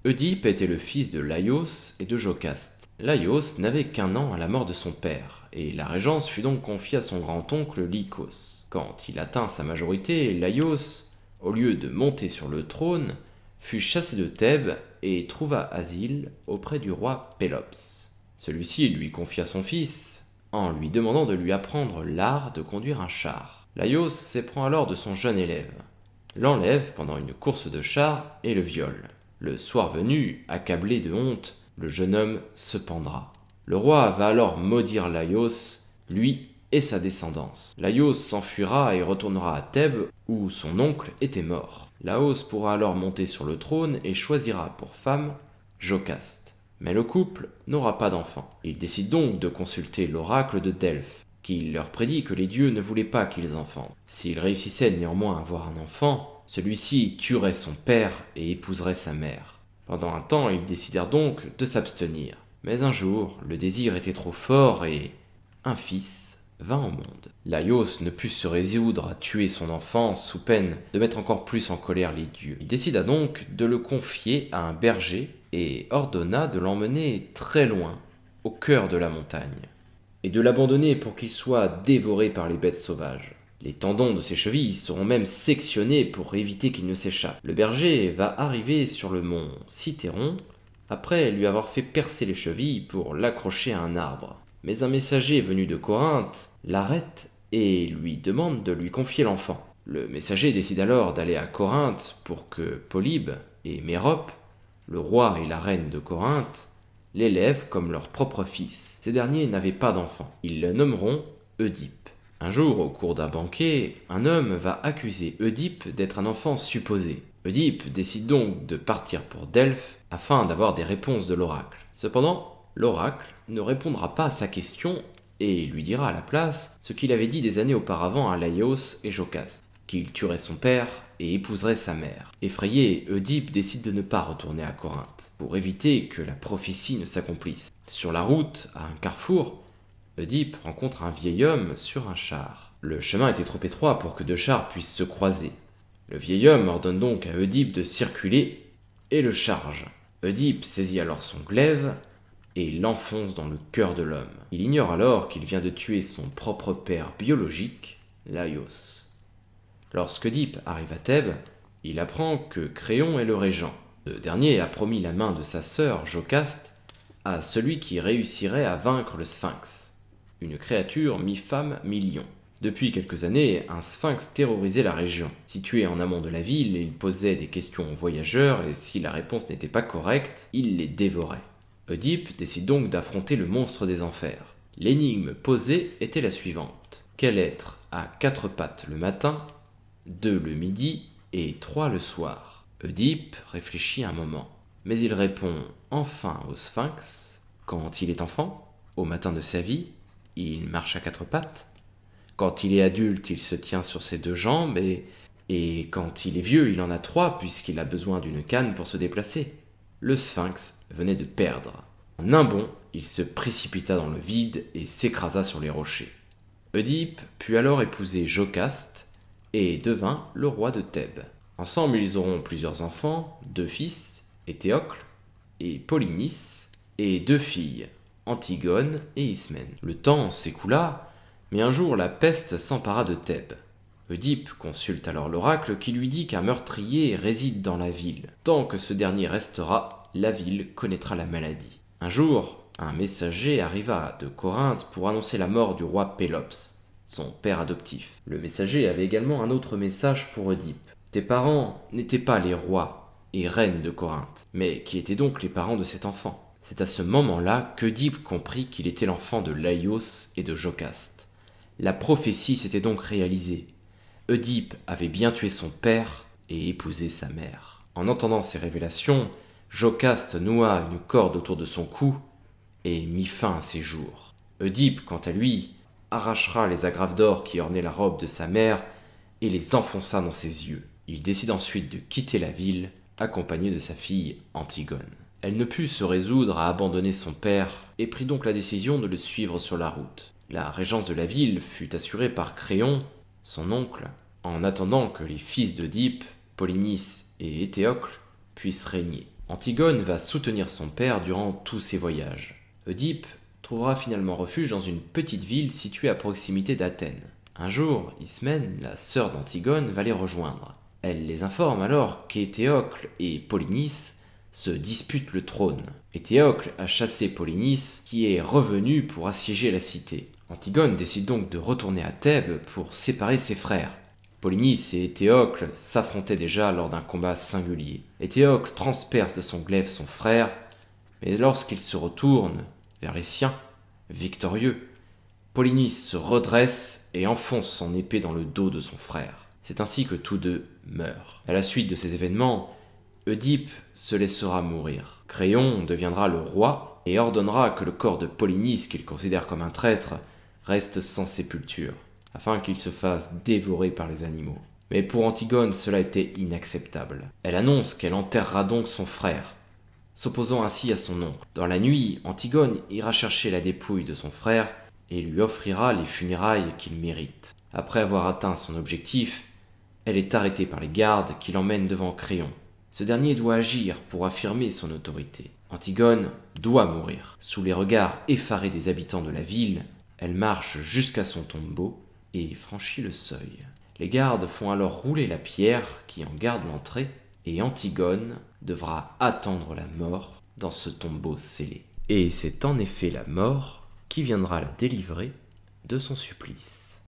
Oedipe était le fils de Laios et de Jocaste. Laios n'avait qu'1 an à la mort de son père, et la régence fut donc confiée à son grand-oncle Lycos. Quand il atteint sa majorité, Laios, au lieu de monter sur le trône, fut chassé de Thèbes et trouva asile auprès du roi Pélops. Celui-ci lui confia son fils, en lui demandant de lui apprendre l'art de conduire un char. Laios s'éprend alors de son jeune élève, l'enlève pendant une course de char et le viole. Le soir venu, accablé de honte, le jeune homme se pendra. Le roi va alors maudire Laios, lui et sa descendance. Laios s'enfuira et retournera à Thèbes où son oncle était mort. Laios pourra alors monter sur le trône et choisira pour femme Jocaste. Mais le couple n'aura pas d'enfant. Il décide donc de consulter l'oracle de Delphes, qui leur prédit que les dieux ne voulaient pas qu'ils enfantent. S'ils réussissaient néanmoins à avoir un enfant, celui-ci tuerait son père et épouserait sa mère. Pendant un temps, ils décidèrent donc de s'abstenir. Mais un jour, le désir était trop fort et un fils vint au monde. Laios ne put se résoudre à tuer son enfant sous peine de mettre encore plus en colère les dieux. Il décida donc de le confier à un berger et ordonna de l'emmener très loin, au cœur de la montagne, et de l'abandonner pour qu'il soit dévoré par les bêtes sauvages. Les tendons de ses chevilles seront même sectionnés pour éviter qu'il ne s'échappe. Le berger va arriver sur le mont Cithéron après lui avoir fait percer les chevilles pour l'accrocher à un arbre. Mais un messager venu de Corinthe l'arrête et lui demande de lui confier l'enfant. Le messager décide alors d'aller à Corinthe pour que Polybe et Mérope, le roi et la reine de Corinthe, l'élèvent comme leur propre fils. Ces derniers n'avaient pas d'enfant. Ils le nommeront Oedipe. Un jour, au cours d'un banquet, un homme va accuser Oedipe d'être un enfant supposé. Oedipe décide donc de partir pour Delphes afin d'avoir des réponses de l'oracle. Cependant, l'oracle ne répondra pas à sa question et lui dira à la place ce qu'il avait dit des années auparavant à Laios et Jocaste, qu'il tuerait son père et épouserait sa mère. Effrayé, Oedipe décide de ne pas retourner à Corinthe, pour éviter que la prophétie ne s'accomplisse. Sur la route, à un carrefour, Oedipe rencontre un vieil homme sur un char. Le chemin était trop étroit pour que deux chars puissent se croiser. Le vieil homme ordonne donc à Oedipe de circuler et le charge. Oedipe saisit alors son glaive et l'enfonce dans le cœur de l'homme. Il ignore alors qu'il vient de tuer son propre père biologique, Laios. Lorsqu'Oedipe arrive à Thèbes, il apprend que Créon est le régent. Ce dernier a promis la main de sa sœur, Jocaste, à celui qui réussirait à vaincre le Sphinx, une créature mi-femme, mi-lion. Depuis quelques années, un sphinx terrorisait la région. Situé en amont de la ville, il posait des questions aux voyageurs et si la réponse n'était pas correcte, il les dévorait. Oedipe décide donc d'affronter le monstre des enfers. L'énigme posée était la suivante. Quel être a 4 pattes le matin, 2 le midi et 3 le soir? Oedipe réfléchit un moment, mais il répond enfin au sphinx. Quand il est enfant, au matin de sa vie, il marche à 4 pattes. Quand il est adulte, il se tient sur ses 2 jambes et quand il est vieux, il en a 3 puisqu'il a besoin d'une canne pour se déplacer. Le sphinx venait de perdre. En un bond, il se précipita dans le vide et s'écrasa sur les rochers. Oedipe put alors épouser Jocaste et devint le roi de Thèbes. Ensemble, ils auront plusieurs enfants, 2 fils, Éthéocle et Polynice, et 2 filles, Antigone et Ismène. Le temps s'écoula, mais un jour la peste s'empara de Thèbes. Oedipe consulte alors l'oracle qui lui dit qu'un meurtrier réside dans la ville. Tant que ce dernier restera, la ville connaîtra la maladie. Un jour, un messager arriva de Corinthe pour annoncer la mort du roi Pélops, son père adoptif. Le messager avait également un autre message pour Oedipe. Tes parents n'étaient pas les rois et reines de Corinthe, mais qui étaient donc les parents de cet enfant? C'est à ce moment-là qu'Oedipe comprit qu'il était l'enfant de Laios et de Jocaste. La prophétie s'était donc réalisée. Oedipe avait bien tué son père et épousé sa mère. En entendant ces révélations, Jocaste noua une corde autour de son cou et mit fin à ses jours. Oedipe, quant à lui, arrachera les agrafes d'or qui ornaient la robe de sa mère et les enfonça dans ses yeux. Il décide ensuite de quitter la ville, accompagné de sa fille Antigone. Elle ne put se résoudre à abandonner son père et prit donc la décision de le suivre sur la route. La régence de la ville fut assurée par Créon, son oncle, en attendant que les fils d'Oedipe, Polynice et Éthéocle puissent régner. Antigone va soutenir son père durant tous ses voyages. Oedipe trouvera finalement refuge dans une petite ville située à proximité d'Athènes. Un jour, Ismène, la sœur d'Antigone, va les rejoindre. Elle les informe alors qu'Éthéocle et Polynice se disputent le trône. Éthéocle a chassé Polynice, qui est revenu pour assiéger la cité. Antigone décide donc de retourner à Thèbes pour séparer ses frères. Polynice et Éthéocle s'affrontaient déjà lors d'un combat singulier. Éthéocle transperce de son glaive son frère, mais lorsqu'il se retourne vers les siens, victorieux, Polynice se redresse et enfonce son épée dans le dos de son frère. C'est ainsi que tous deux meurent. À la suite de ces événements, Oedipe se laissera mourir. Créon deviendra le roi et ordonnera que le corps de Polynice, qu'il considère comme un traître, reste sans sépulture, afin qu'il se fasse dévorer par les animaux. Mais pour Antigone, cela était inacceptable. Elle annonce qu'elle enterrera donc son frère, s'opposant ainsi à son oncle. Dans la nuit, Antigone ira chercher la dépouille de son frère et lui offrira les funérailles qu'il mérite. Après avoir atteint son objectif, elle est arrêtée par les gardes qui l'emmènent devant Créon. Ce dernier doit agir pour affirmer son autorité. Antigone doit mourir. Sous les regards effarés des habitants de la ville, elle marche jusqu'à son tombeau et franchit le seuil. Les gardes font alors rouler la pierre qui en garde l'entrée et Antigone devra attendre la mort dans ce tombeau scellé. Et c'est en effet la mort qui viendra la délivrer de son supplice.